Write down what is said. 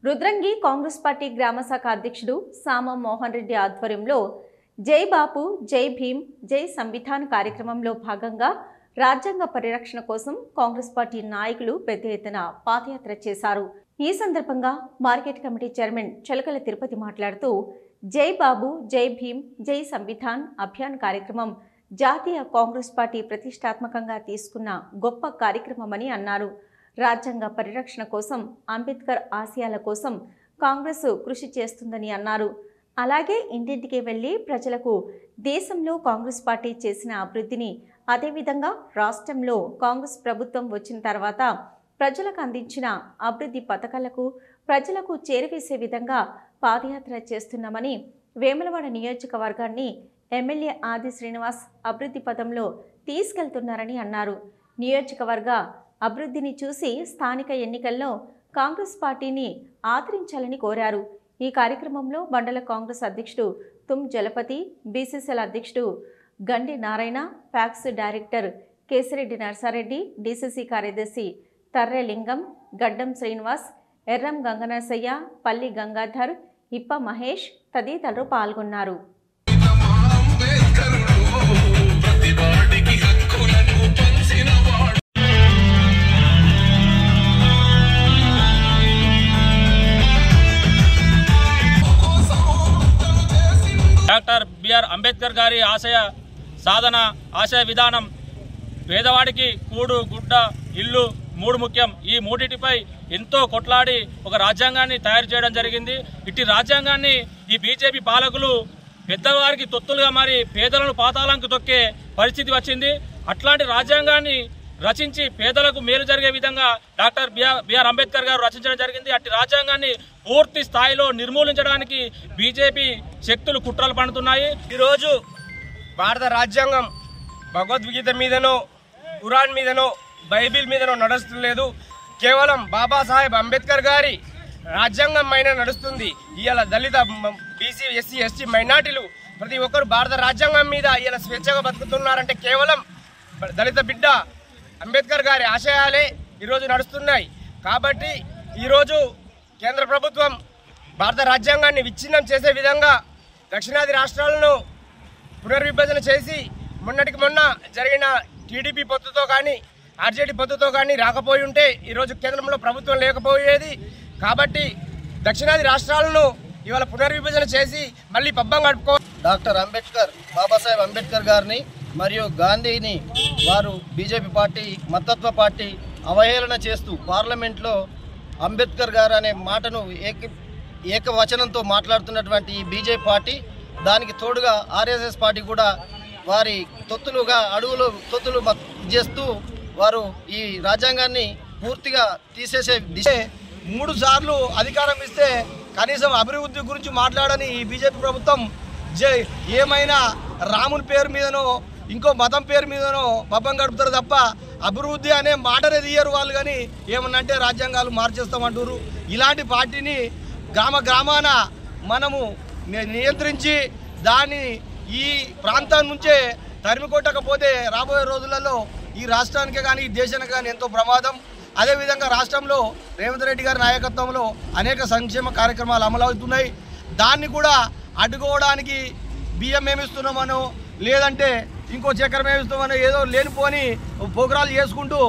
Rudrangi Congress party గ్రామ శాఖ అధ్యక్షుడు సామ మోహన్ రెడ్డి ఆధ్వర్యంలో జై బాపు జై భీమ్ జై సంవిధాన్ కార్యక్రమంలో భాగంగా రాజ్యాంగ పరిరక్షణ కోసం కాంగ్రెస్ పార్టీ నాయకులు పెద్ద ఎత్తున పాదయాత్ర చేశారు। ఈ సందర్భంగా మార్కెట్ కమిటీ చైర్మన్ చలకల తిరుపతి మాట్లాడుతూ జై బాబు జై భీమ్ జై సంవిధాన్ అభియాన్ కార్యక్రమం జాతీయ కాంగ్రెస్ పార్టీ ప్రతిష్టాత్మకంగా తీసుకున్న గొప్ప కార్యక్రమమని అన్నారు। రాజ్యాంగ పరిరక్షణ కోసం అంబేద్కర్ ఆశయాల కోసం కాంగ్రెస్ కృషి చేస్తుందని అన్నారు। అలాగే ఇంటింటికి వెళ్లి ప్రజలకు దేశంలో కాంగ్రెస్ పార్టీ చేసిన అభివృద్ధిని, అదేవిధంగా రాష్ట్రంలో కాంగ్రెస్ ప్రభుత్వం వచ్చిన తర్వాత ప్రజలకు అందించిన అభివృద్ధి పథకాలకు ప్రజలకు చేరవేసే విధంగా పాదయాత్ర చేస్తున్నామని, వేములవాడ నియోజకవర్గాన్ని ఎమ్మెల్యే ఆది శ్రీనివాస్ అభివృద్ధి పథంలో తీసుకెళ్తున్నారని అన్నారు। నియోజకవర్గ అభివృద్ధిని చూసి స్థానిక ఎన్నికల్లో కాంగ్రెస్ పార్టీని ఆదరించాలని కోరారు। ఈ కార్యక్రమంలో మండల కాంగ్రెస్ అధ్యక్షుడు తుమ్ జలపతి, బీసీసీఎల్ అధ్యక్షుడు గండి Narayana, fax director Kesireddy Narsa Reddy, DCC కార్యదర్శి తర్రె లింగం, గడ్డం శ్రీనివాస్, ఎర్రం గంగనరసయ్య, పల్లి గంగాధర్, ఇప్ప మహేష్ తదితరులు పాల్గొన్నారు। డాక్టర్ బిఆర్ అంబేద్కర్ గారి ఆశయ సాధన, ఆశయ విధానం పేదవాడికి కూడు గుడ్డ ఇల్లు మూడు ముఖ్యం। ఈ మూడింటిపై ఎంతో కొట్లాడి ఒక రాజ్యాంగాన్ని తయారు చేయడం జరిగింది। ఇట్టి రాజ్యాంగాన్ని ఈ బీజేపీ పాలకులు పెద్దవారికి తొత్తులుగా మారి పేదలను పాతాళంకు తొక్కే పరిస్థితి వచ్చింది। అట్లాంటి రాజ్యాంగాన్ని రచించి పేదలకు మేలు జరిగే విధంగా డాక్టర్ బిఆర్ అంబేద్కర్ గారు రచించడం జరిగింది। అట్టి రాజ్యాంగాన్ని పూర్తి స్థాయిలో నిర్మూలించడానికి బీజేపీ శక్తులు కుట్రలు పడుతున్నాయి। ఈరోజు భారత రాజ్యాంగం భగవద్గీత మీదనో, ఖురాన్ మీదనో, బైబిల్ మీదనో నడుస్తలేదు, కేవలం బాబాసాహెబ్ అంబేద్కర్ గారి రాజ్యాంగం పైన నడుస్తుంది। ఇవాళ దళిత, బీసీ, ఎస్సీ, ఎస్టీ, మైనార్టీలు ప్రతి ఒక్కరు భారత రాజ్యాంగం మీద ఇవాళ స్వేచ్ఛగా బతుకుతున్నారంటే కేవలం దళిత బిడ్డ అంబేద్కర్ గారి ఆశయాలే ఈరోజు నడుస్తున్నాయి। కాబట్టి ఈరోజు కేంద్ర ప్రభుత్వం భారత రాజ్యాంగాన్ని విచ్ఛిన్నం చేసే విధంగా దక్షిణాది రాష్ట్రాలను పునర్విభజన చేసి మొన్నటికి మొన్న జరిగిన టీడీపీ పొత్తుతో కానీ, ఆర్జేడీ పొత్తుతో కానీ రాకపోయి ఉంటే ఈరోజు కేంద్రంలో ప్రభుత్వం లేకపోయేది। కాబట్టి దక్షిణాది రాష్ట్రాలను ఇవాళ పునర్విభజన చేసి మళ్ళీ పబ్బం గడుపుకో డాక్టర్ అంబేద్కర్, బాబాసాహెబ్ అంబేద్కర్ గారిని మరియు గాంధీని వారు బీజేపీ పార్టీ మతత్వ పార్టీ అవహేళన చేస్తూ పార్లమెంట్లో అంబేద్కర్ గారు అనే మాటను ఏకవచనంతో మాట్లాడుతున్నటువంటి ఈ బీజేపీ పార్టీ, దానికి తోడుగా ఆర్ఎస్ఎస్ పార్టీ కూడా వారి తొత్తులుగా తొత్తులు చేస్తూ వారు ఈ రాజ్యాంగాన్ని పూర్తిగా తీసేసే దిశ 3 సార్లు అధికారం ఇస్తే కనీసం అభివృద్ధి గురించి మాట్లాడని ఈ బీజేపీ ప్రభుత్వం ఏమైనా రాముని పేరు మీదనో ఇంకో మతం పేరు మీదనో పబ్బం గడుపుతారు తప్ప అభివృద్ధి అనే మాటనే తీయరు వాళ్ళు। కానీ ఏమన్నంటే రాజ్యాంగాలు మార్చేస్తామంటారు। ఇలాంటి పార్టీని గ్రామాన మనము నియంత్రించి దాన్ని ఈ ప్రాంతం నుంచే తరిమి కొట్టకపోతే రాబోయే రోజులలో ఈ రాష్ట్రానికే కానీ ఈ దేశానికి కానీ ఎంతో ప్రమాదం। అదేవిధంగా రాష్ట్రంలో రేవంత్ రెడ్డి గారి నాయకత్వంలో అనేక సంక్షేమ కార్యక్రమాలు అమలవుతున్నాయి। దాన్ని కూడా అడ్డుకోవడానికి బియ్యం ఏమిస్తున్నామనో, లేదంటే ఇంకో చక్కెర ఏమిస్తామనో ఏదో లేనిపోని ప్రోగ్రాలు చేసుకుంటూ